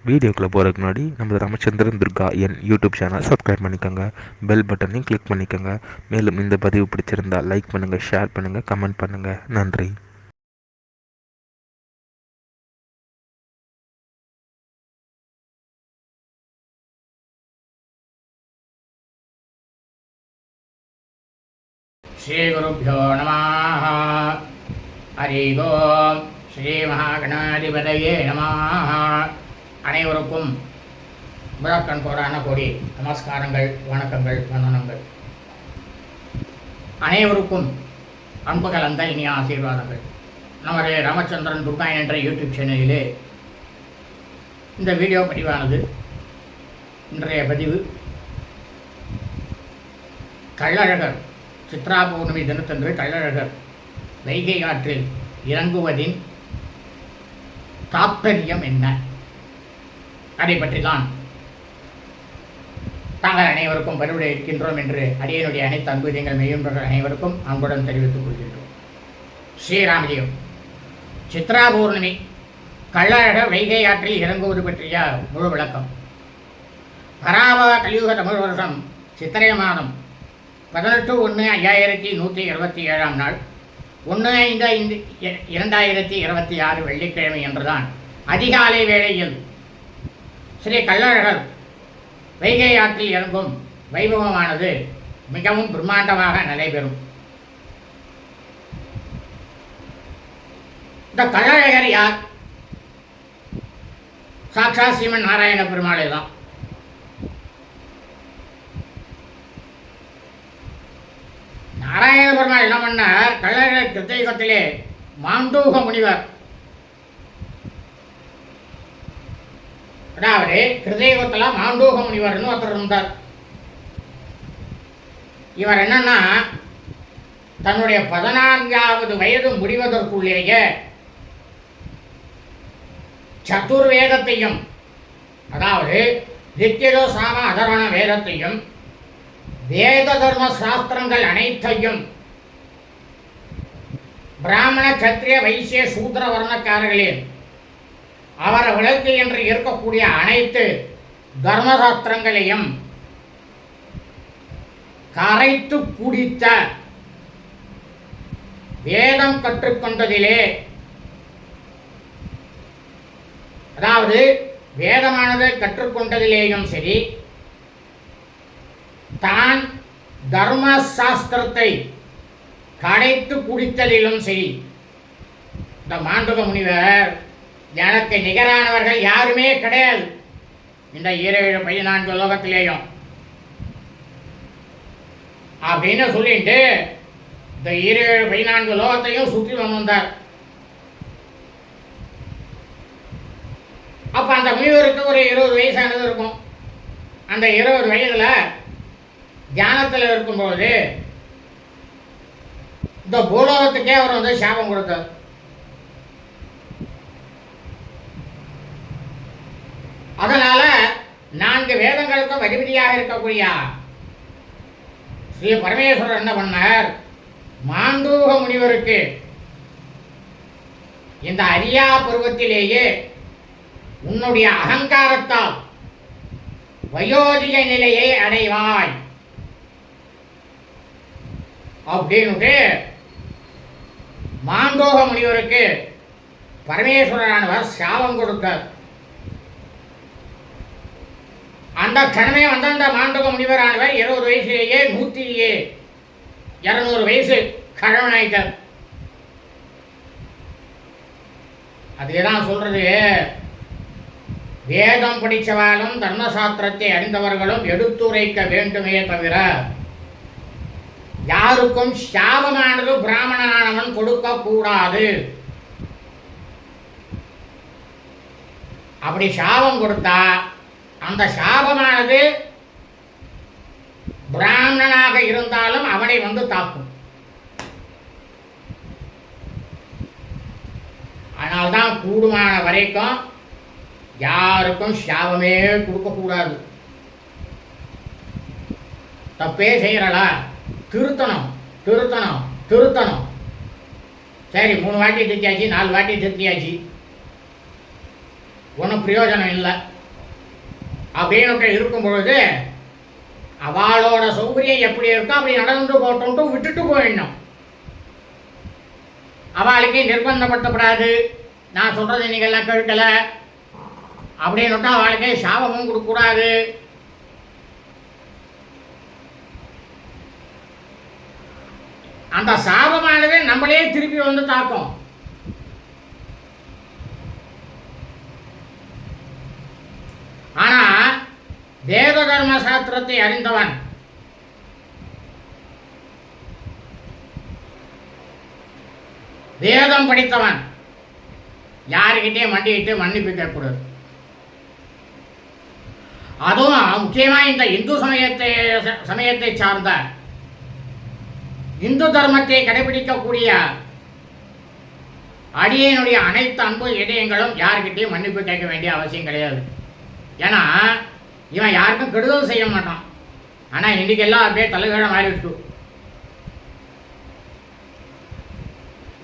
வீடியோக்குள்ளே போகிறதுக்கு முன்னாடி நம்ம ராமச்சந்திரன் துர்கா என் யூடியூப் சேனல் சப்ஸ்கிரைப் பண்ணிக்கோங்க, பெல் பட்டனையும் கிளிக் பண்ணிக்கோங்க. மேலும் இந்த பதிவு பிடிச்சிருந்தால் லைக் பண்ணுங்கள், ஷேர் பண்ணுங்கள், கமெண்ட் பண்ணுங்கள். நன்றி. ஸ்ரீகுருப்போ நம. ஹரி ஓம். ஸ்ரீ மகாகணாதிபதியே நம. அனைவருக்கும் முதற்கண் கோடான கோடி நமஸ்காரங்கள், வணக்கங்கள், வந்தனங்கள். அனைவருக்கும் அன்பு கலந்த இனிய ஆசீர்வாதங்கள். நமது ராமச்சந்திரன் துர்கா என்ற யூடியூப் சேனலிலே இந்த வீடியோ பதிவானது. இன்றைய பதிவு கள்ளழகர் சித்ரா பௌர்ணமி தினத்தன்று கள்ளழகர் வைகை ஆற்றில் இறங்குவதின் தாற்பயம் என்ன, அதை பற்றி தான் தாங்கள் அனைவருக்கும் பதிவிட இருக்கின்றோம் என்று அடியனுடைய அனைத்து அன்புதயங்கள் மெய்யுன்றர்கள் அனைவருக்கும் அன்புடன் தெரிவித்துக் கொள்கின்றோம். ஸ்ரீராமஜெயம். சித்ரா பௌர்ணமி கள்ளழகர் வைகை ஆற்றில் இறங்குவது பற்றிய முழு விளக்கம். பராபவ கலியுக தமிழ் வருஷம் சித்திரை மாதம் 18/1/1127 நாள் 1/5/2026 வெள்ளிக்கிழமை என்றுதான் அதிகாலை வேளையில் ஸ்ரீ கள்ளழகர் வைகை ஆற்றில் இறங்கும் வைபவமானது மிகவும் பிரம்மாண்டமாக நடைபெறும். இந்த கள்ளழகர் யார்? சாக்ஷாத் ஸ்ரீமன் நாராயண பெருமாளே தான். நாராயண பெருமாள் என்ன பண்ணார்? கள்ளழகர் கிருத்தயுகத்திலே மாண்டூக முனிவர், அதாவது கிருதயுகத்தில் மாண்டூக முனிவர்னு ஒருத்தர் இருந்தார். இவர் என்னன்னா தன்னுடைய 14வது வயது முடிவதற்குள்ளேயே சதுர்வேதத்தையும், அதாவது ரித்தியதோ சாம அதர்வண வேதத்தையும் வேத தர்ம சாஸ்திரங்கள் அனைத்தையும் பிராமண சத்திரிய வைசிய சூத்திர வர்ணக்காரர்களில் அவர்களுக்கு என்று இருக்கக்கூடிய அனைத்து தர்மசாஸ்திரங்களையும் கரைத்து குடித்த, வேதம் கற்றுக்கொண்டதிலே, அதாவது வேதமானது கற்றுக்கொண்டதிலேயும் சரி, தான் தர்ம சாஸ்திரத்தை கடைத்து குடித்ததிலும் சரி, இந்த மாண்டூக முனிவர் எனக்கு நிகரானவர்கள் யாருமே கிடையாது இந்த 17-14 லோகத்திலேயும் அப்படின்னு சொல்லிட்டு இந்த 17-14 லோகத்தையும் சுற்றி வந்தார். அப்ப அந்த முனிவருக்கு ஒரு 20 வயசானது இருக்கும். அந்த 20 வயதுல தியானத்தில் இருக்கும்போது இந்த பூலோகத்துக்கே அவர் வந்து சாபம் கொடுத்தார். அதனால 4 வேதங்களுக்கும் அதிபதியாக இருக்கக்கூடிய ஸ்ரீ பரமேஸ்வரர் என்ன பண்ணார்? மாண்டூக முனிவருக்கு இந்த அரியா பருவத்திலேயே உன்னுடைய அகங்காரத்தால் வயோதிக நிலையை அடைவாய் அப்படின்னு மாண்டூக முனிவருக்கு பரமேஸ்வரரானவர் சாபம் கொடுத்தார். அந்த கணமே வந்த அந்த மாண்டூக முனிவரானவர் 20 வயசுலேயே 200 வயசு கழவனாயிட்டார். அதுதான் சொல்றது, வேதம் படித்தவாலும் தர்மசாஸ்திரத்தை அறிந்தவர்களும் எடுத்துரைக்க வேண்டுமே தவிர யாருக்கும் சாபமானது பிராமணனானவன் கொடுக்க கூடாது. அப்படி சாபம் கொடுத்தா அந்த சாபமானது பிராமணனாக இருந்தாலும் அவனை வந்து தாக்கும். அதனால்தான் கூடுமான வரைக்கும் யாருக்கும் சாபமே கொடுக்கக்கூடாது. தப்பே செய்யறா திருத்தணும் திருத்தணும் திருத்தணும். சரி 3 வாட்டி திருத்தியாச்சு, 4 வாட்டி திருத்தியாச்சு, ஒன்றும் பிரயோஜனம் இல்லை அப்படின்னு இருக்கும் பொழுது அவளோட சௌகரியம் எப்படி இருக்கோ அப்படி நடந்து போட்டோன்ட்டு விட்டுட்டு போயிடணும். அவளுக்கே நிர்பந்தப்படுத்தப்படாது. நான் சொல்கிறது நீங்கள்லாம் கேட்கலை அப்படின்னுட்டா அவளுக்கே சாபமும் கொடுக்கக்கூடாது. அந்த சாபமானது நம்மளே திருப்பி வந்து தாக்கும். ஆனா வேத தர்ம சாஸ்திரத்தை அறிந்தவன் வேதம் படித்தவன் யாருக்கிட்டே மண்டிட்டு மன்னிப்பு கேட்கக்கூடாது. அதுவும் முக்கியமா இந்த இந்து சமயத்தை சார்ந்த இந்து தர்மத்தை கடைபிடிக்கக்கூடிய அடியனுடைய அனைத்து அன்பு இதயங்களும் யாருக்கிட்டையும் மன்னிப்பு கேட்க வேண்டிய அவசியம் கிடையாது. ஏன்னா இவன் யாருக்கும் கெடுதல் செய்ய மாட்டான். ஆனால் இன்னைக்கெல்லாம் அப்படியே தலைகீழ மாறிவிட்டு.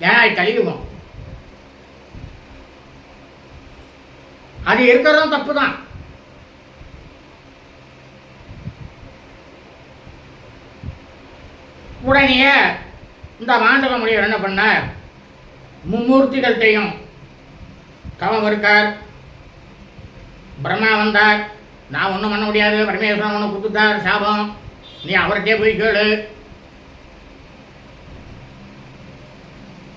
ஏன்னா இது கலியுகம். அது இருக்கிறதும் தப்பு தான். உடனே இந்த மாண்டவ முனிவர் என்ன பண்ணார், மும்மூர்த்திகள்கிட்டையும் தவம் இருக்கார். பிரம்மா வந்தார், நான் ஒன்றும் பண்ண முடியாது, பரமேஸ்வரன் ஒன்று கொடுத்துட்டார் சாபம், நீ அவர்கிட்டே போய் கேளு.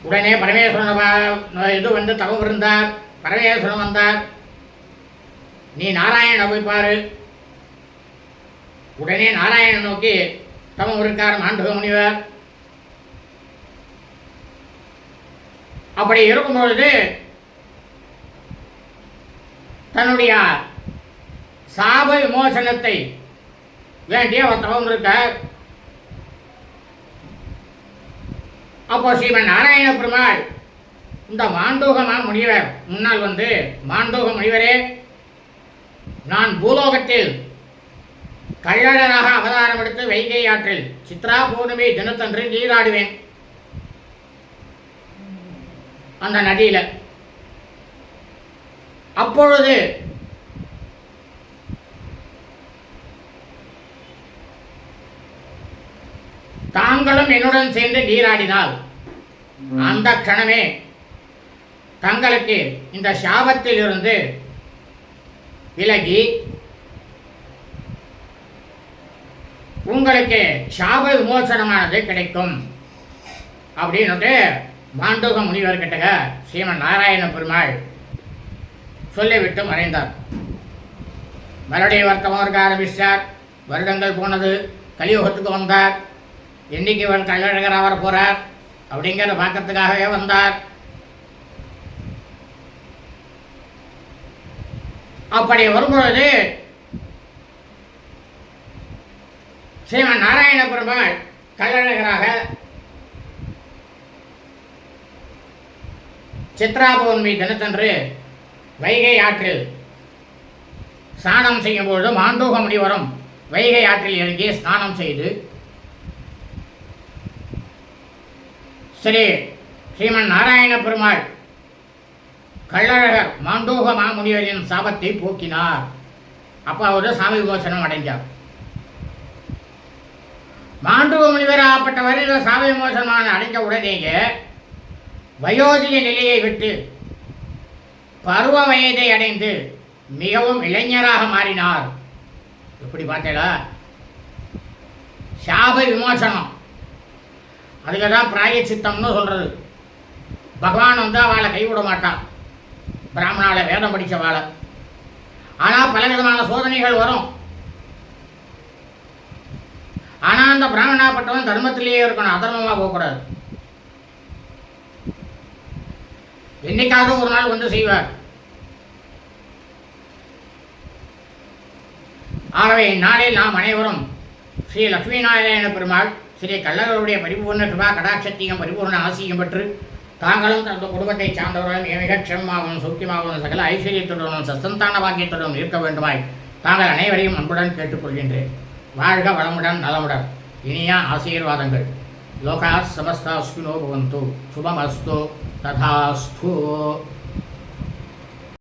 உடனே பரமேஸ்வரன் இது வந்து தவம் இருந்தார். பரமேஸ்வரன் வந்தார், நீ நாராயணனை போய் பாரு. உடனே நாராயணன் நோக்கி தவம் இருக்கார் மாண்டவ முனிவர். அப்படி இருக்கும்பொழுது தன்னுடைய சாப விமோசனத்தை வேண்டிய அவர் தவம் இருக்கார். அப்போ ஸ்ரீமன் நாராயண பெருமாள் இந்த மாண்டூக முனிவர் முன்னால் வந்து, மாண்டூக முனிவரே, நான் பூலோகத்தில் கள்ளழராக அவதாரம் எடுத்து வைகை ஆற்றில் சித்ரா பௌர்ணமி தினத்தன்று நீராடுவேன். அந்த நதியில அப்பொழுது தாங்களும் என்னுடன் சேர்ந்து நீராடினால் அந்த க்ஷணமே தங்களுக்கு இந்த சாபத்தில் இருந்து விலகி உங்களுக்கு சாப விமோசனமானது கிடைக்கும் அப்படின்னுட்டு மாண்டூக முனிவர்கிட்ட ஸ்ரீமன் நாராயண பெருமாள் சொல்லிவிட்டு மறைந்தார். மறுபடியும் வர்த்தகம் இருக்க ஆரம்பிச்சார். வருடங்கள் போனது. கலியுகத்துக்கு வந்தார். என்னைக்கு இவர் கள்ளழகராக வர போறார் அப்படிங்கிறத பார்க்கறதுக்காகவே வந்தார். அப்படி வரும்பொழுது ஸ்ரீமன் நாராயண பெருமாள் கள்ளழகராக சித்ரா பௌர்ணமி தினத்தன்று வைகை ஆற்றில் ஸ்நானம் செய்யும் பொழுது மாண்டூக முனிவரும் வைகை ஆற்றில் இறங்கி ஸ்நானம் செய்து ஸ்ரீமன் நாராயண பெருமாள் கள்ளழகர் மாண்டூக மாமுனிவரின் சாபத்தை போக்கினார். அப்போ அவர் சாமி விமோசனம் அடைஞ்சார். மாண்டூக முனிவர் ஆகப்பட்டவர் இந்த சாமி விமோசனமான அடைஞ்ச உடனேயே வயோதிக நிலையை விட்டு பருவ வயதை அடைந்து மிகவும் இளைஞராக மாறினார். எப்படி பார்த்தீங்களா? சாப விமோசனம். அதுக்கு தான் பிராயச்சித்தம்னு சொல்றது. பகவான் வந்து அவளை கைவிட மாட்டான், பிராமணால வேதம் படித்தவாளை. ஆனால் பலவிதமான சோதனைகள் வரும். ஆனால் அந்த பிராமணாப்பட்டவன் தர்மத்திலேயே இருக்கணும், அதர்மமாக போகக்கூடாது. என்னைக்காவது ஒரு நாள் வந்து செய்வார். ஆகவே இந்நாளில் நாம் அனைவரும் ஸ்ரீ லட்சுமி நாராயண பெருமாள் ஸ்ரீ கள்ளழகருடைய பரிபூர்ண கிருபா கடாட்சத்தையும் பரிபூர்ண ஆசியும் பெற்று தாங்களும் தனது குடும்பத்தை சார்ந்தவர்களும் மிக க்ஷேமமாகவும் சௌக்கியமாகவும் சகல ஐஸ்வர்யத்துடனும் சஸ்தந்தான பாக்கியத்துடன் இருக்க வேண்டுமாய் தாங்கள் அனைவரையும் அன்புடன் கேட்டுக்கொள்கின்றேன். வாழ்க வளமுடன் நலமுடன். இனிய ஆசீர்வாதங்கள். லோகா சமஸ்தா சுகினோ பவந்து. சுபமஸ்து. ததாஸ்து.